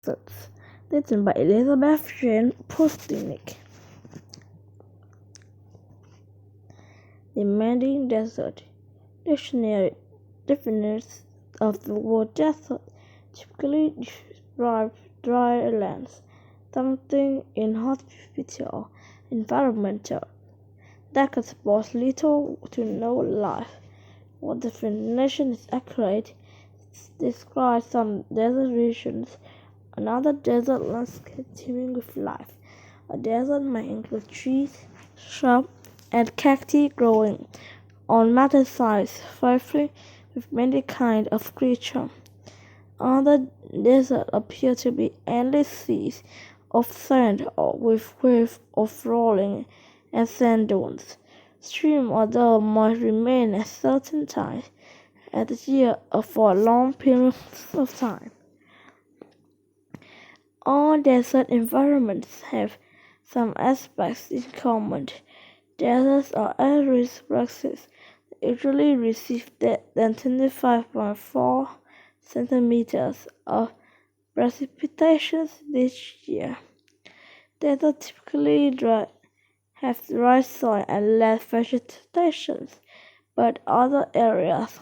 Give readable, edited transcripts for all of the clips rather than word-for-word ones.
Deserts, written by Elizabeth Jane Postinick. The Manding Desert Dictionary definition of the word desert typically describes dry lands, something inhospitable environment that can support little to no life. While the definition is accurate, it describes some desert regions. Another desert landscape teeming with life. A desert may include trees, shrubs, and cacti growing on mountainsides, thriving with many kinds of creatures. Other deserts appear to be endless seas of sand or with waves of rolling and sand dunes. Streams or dams might remain at certain times of the year or for long periods of time. All desert environments have some aspects in common. Deserts are arid places that usually receive less than 25.4 centimeters of precipitation each year. Deserts typically have dry soil and less vegetation, but other areas.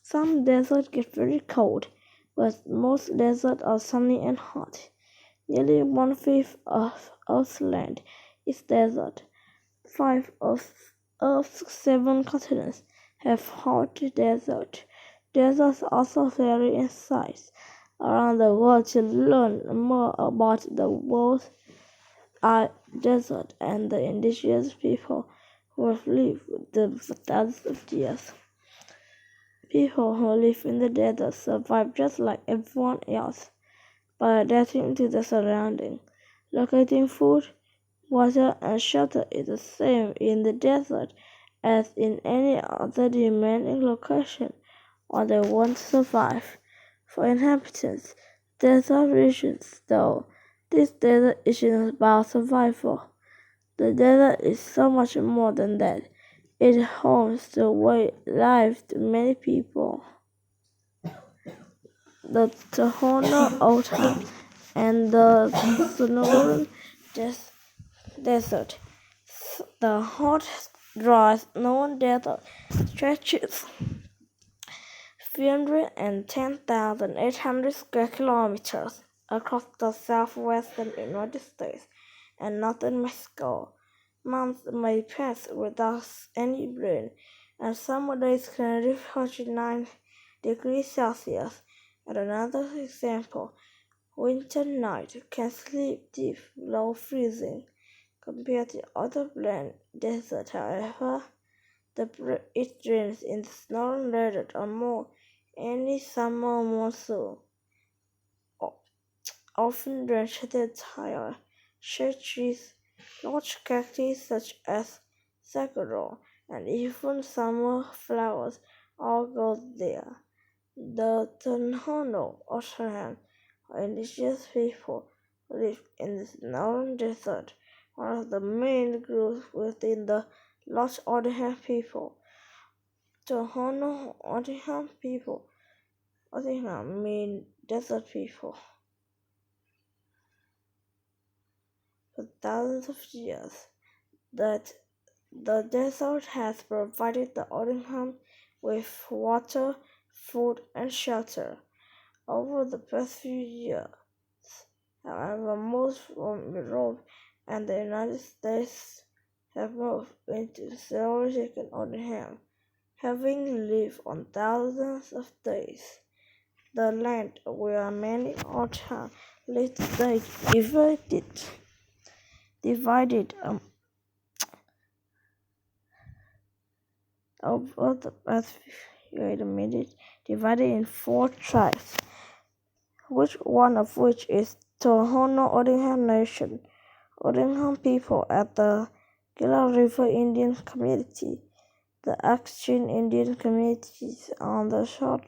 Some deserts get very cold, but most deserts are sunny and hot. Nearly 1/5 of Earth's land is desert. 5 of Earth's 7 continents have hot deserts. Deserts also vary in size around the world. To learn more about the world's desert and the indigenous people who have lived with them for thousands of years. People who live in the desert survive just like everyone else by adapting to the surroundings. Locating food, water, and shelter is the same in the desert as in any other demanding location or they want to survive. For inhabitants, desert regions, though, this desert isn't about survival. The desert is so much more than that. It homes the way life to many people. The Tohono O'odham and the Sonoran Desert. The hot, dry, snowy desert stretches 310,800 square kilometers across the southwestern United States and northern Mexico. Months may pass without any rain, and summer days can reach 49 degrees Celsius. And another example, winter nights can sleep deep below freezing. Compared to other plain deserts, however, it rains in the northern desert or more any summer monsoon, often drench the entire shade trees, large cacti such as sakura, and even summer flowers all grow there. The Tohono O'odham or indigenous people live in the northern desert, one of the main groups within the large O'odham people. Tohono O'odham people mean desert people. For thousands of years, that the desert has provided the O'odham with water, food, and shelter. Over the past few years, however, most from Europe and the United States have moved into zoological O'odham, having lived on thousands of days. The land where many O'odham live today divided over the past divided in 4 tribes, one of which is Tohono O'odham Nation. O'odham people at the Gila River Indian Community, the Akshin Indian communities on the Short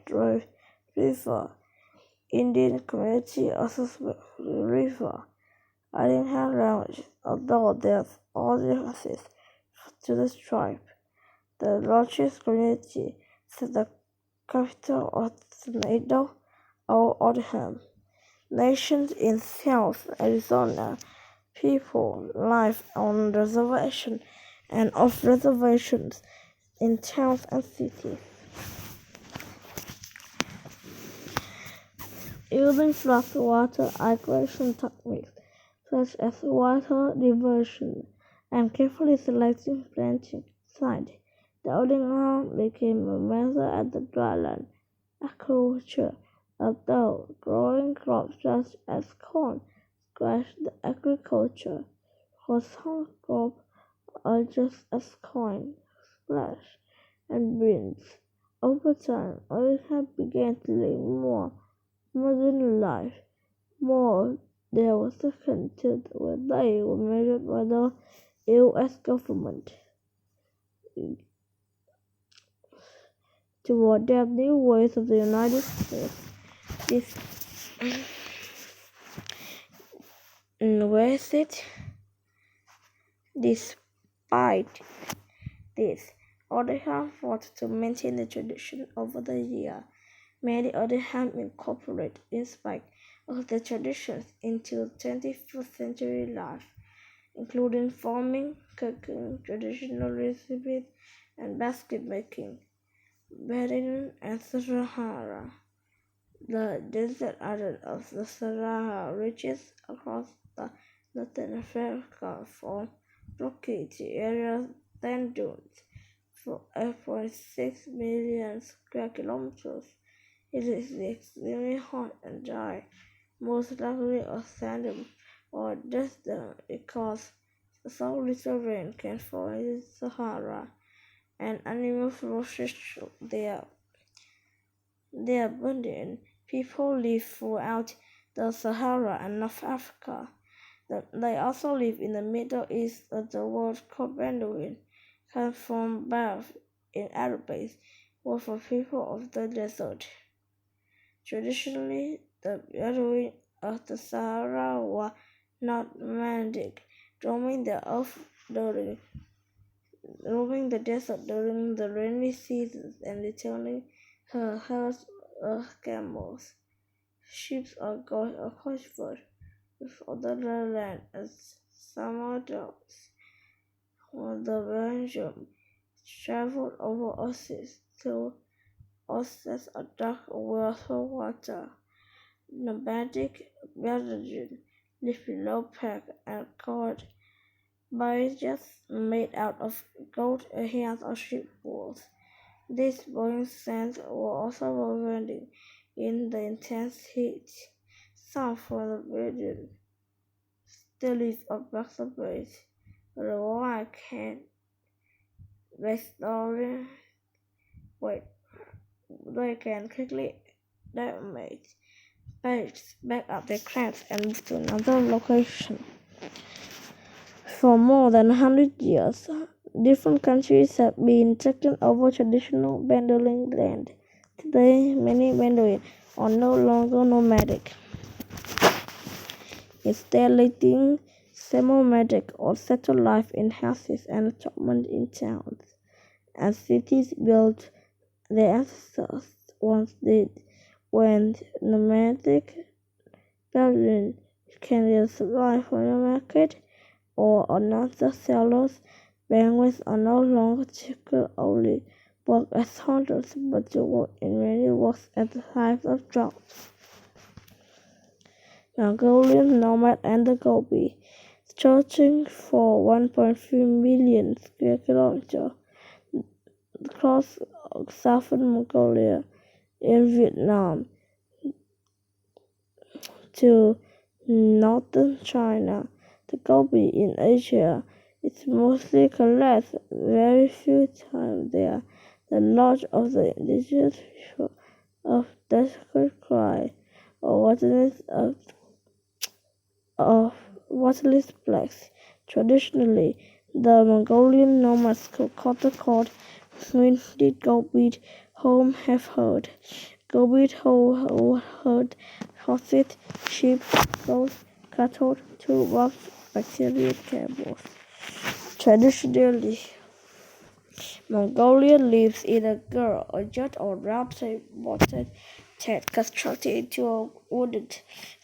River Indian Community also River. O'odham language, although there's all differences to this tribe. The largest community is the capital of Tornado O'odham. nations in South Arizona. People live on reservations and off reservations in towns and cities, using freshwater irrigation techniques such as water diversion and carefully selecting planting sites. Dowding ground became a major at the dryland agriculture, although growing crops such as corn squashed the agriculture for some crops are just as corn, squash, and beans. Over time, Orica began to live more modern life. More, there was a contest where they were measured by the U.S. government to adapt new ways of the United States. This Despite this, others have fought to maintain the tradition over the years. Many others have incorporated aspects of the traditions into 21st century life, including farming, cooking, traditional recipes, and basket making. Bedouin and Sahara. The desert island of the Sahara reaches across the Northern Africa from rocky areas than dunes for 8.6 million square kilometers. It is extremely hot and dry, most likely a sand or desert because so little rain can fall in the Sahara, and animals flourish there. They are abundant. People live throughout the Sahara and North Africa. They also live in the Middle East of the world called Bedouin, come from Baf in Arabic, were for people of the desert. Traditionally, the Bedouin of the Sahara were not nomadic, roaming the desert during the rainy seasons and returning her herds of camels, sheep, or goats or coachbirds with other land as summer dogs. When the Belgium traveled over oases to oases of dark water, nomadic Belgians lived below pack and called barges made out of goat hairs or sheep wool. These boring sands were also woven in the intense heat. Some from the building still live on boxer base, but the wire can they can quickly damage base, back up their craft and move to another location. For more than 100 years, different countries have been taking over traditional Bedouin land. Today, many Bedouin are no longer nomadic. Instead, leading semi-nomadic or settled life in houses and apartments in towns and cities built their ancestors once did. When nomadic Bedouin can either survive on the market or another sellers, penguins are no longer typically only work as hunters, but to work in many works at times of drought. Mongolian nomad and the Gobi, stretching for 1.3 million square kilometers across southern Mongolia in Vietnam to northern China. The Gobi in Asia is mostly collapsed very few times there. The lodge of the indigenous people of Desert Cry or waterless blacks. Traditionally, the Mongolian nomads called Windy Gobi home have heard. Gobi herd horses, sheep, goats, cattle, toolbox, bacteria, camels. Traditionally, Mongolia lives in a girl, a jet or round-shaped mountain tent constructed into a wooded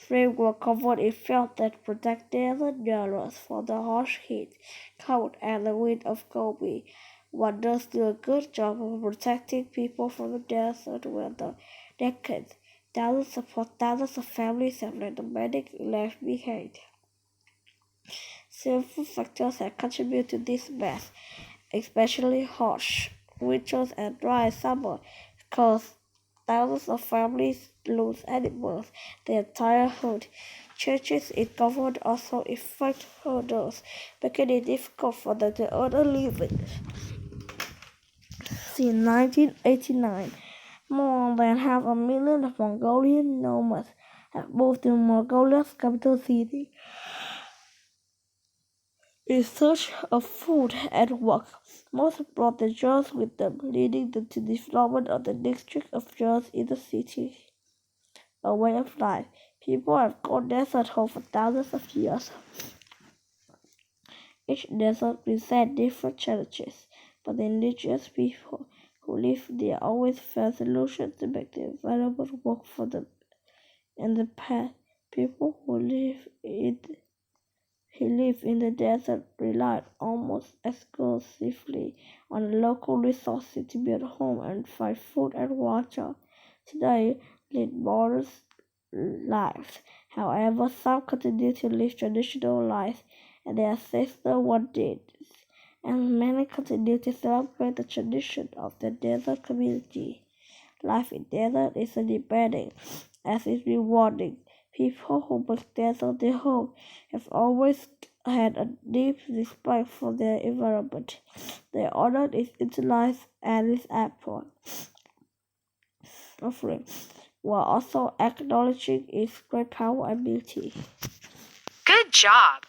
framework covered in felt that protect desert dwellers from the harsh heat, cold, and the wind of Gobi. One does do a good job of protecting people from the desert weather. Decades, thousands of families have let the medic left behind. Several factors have contributed to this mess, especially harsh winters and dry summer, because thousands of families lose animals, their entire herd. Changes in government also affect herders, making it difficult for them to earn a living. Since 1989, more than half a million of Mongolian nomads have moved to Mongolia's capital city in search of food and work. Most brought their jobs with them, leading to the development of the district of jobs in the city. A way of life. People have gone desert home for thousands of years. Each desert presents different challenges, but the indigenous people who live there always found solutions to make the environment work for them. In the past, people who live in the desert relied almost exclusively on local resources to build homes and find food and water. Today, lead modern lives. However, some continue to live traditional lives and their ancestors one did, and many continue to celebrate the tradition of the desert community. Life in desert is demanding as it's rewarding. People who make desert their home have always had a deep respect for their environment. They honor its utilize and its effort, offering, while also acknowledging its great power and beauty. Good job!